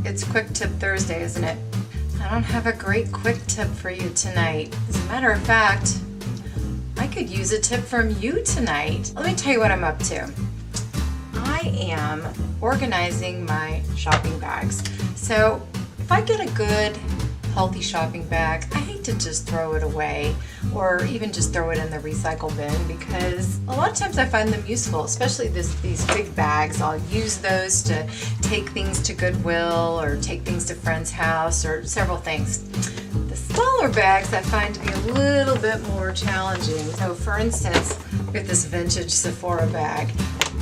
It's Quick Tip Thursday, isn't it? I don't have a great quick tip for you tonight. As a matter of fact, I could use a tip from you tonight. Let me tell you what I'm up to. I am organizing my shopping bags. So if I get a good, healthy shopping bag, I hate to just throw it away or even just throw it in the recycle bin, because a lot of times I find them useful, especially these big bags. I'll use those to take things to Goodwill or take things to friend's house or several things. The smaller bags I find to be a little bit more challenging. So for instance, we have this vintage Sephora bag.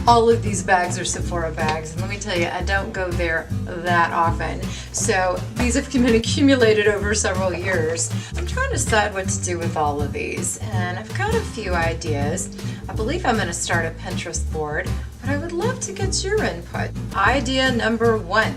All of these bags are Sephora bags, and let me tell you, I don't go there that often. So these have been accumulated over several years. I'm trying to decide what to do with all of these, and I've got a few ideas. I believe I'm going to start a Pinterest board, but I would love to get your input. Idea number 1.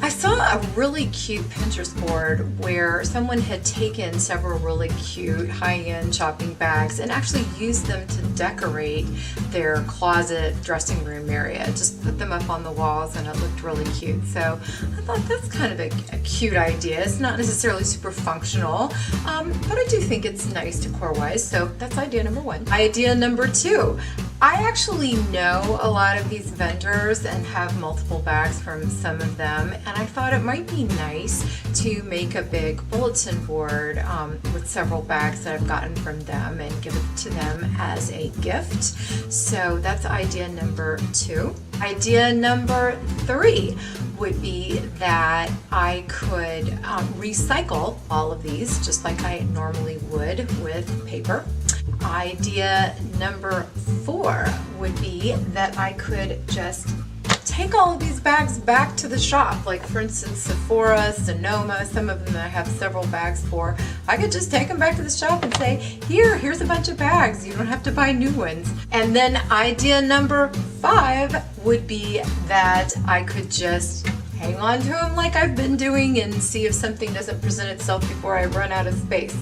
I saw a really cute Pinterest board where someone had taken several really cute high-end shopping bags and actually used them to decorate their closet dressing room area. Just put them up on the walls and it looked really cute. So I thought that's kind of a cute idea. It's not necessarily super functional, but I do think it's nice decor-wise. So that's idea number 1. Idea number 2. I actually know a lot of these vendors and have multiple bags from some of them, and I thought it might be nice to make a big bulletin board with several bags that I've gotten from them and give it to them as a gift. So that's idea number 2. Idea number 3 would be that I could recycle all of these just like I normally would with paper. Idea number 4 would be that I could just take all of these bags back to the shop. Like for instance, Sephora, Sonoma, some of them I have several bags for. I could just take them back to the shop and say, here's a bunch of bags. You don't have to buy new ones. And then idea number 5 would be that I could just hang on to them like I've been doing and see if something doesn't present itself before I run out of space.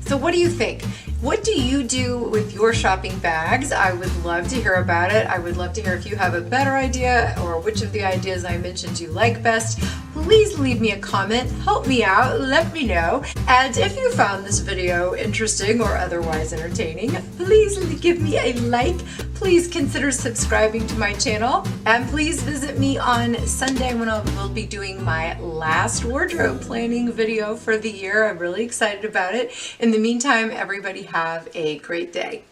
So what do you think? What do you do with your shopping bags? I would love to hear about it. I would love to hear if you have a better idea or which of the ideas I mentioned you like best. Please leave me a comment, help me out, let me know. And if you found this video interesting or otherwise entertaining, please give me a like. Please consider subscribing to my channel, and please visit me on Sunday when I will be doing my last wardrobe planning video for the year. I'm really excited about it. In the meantime, everybody have a great day.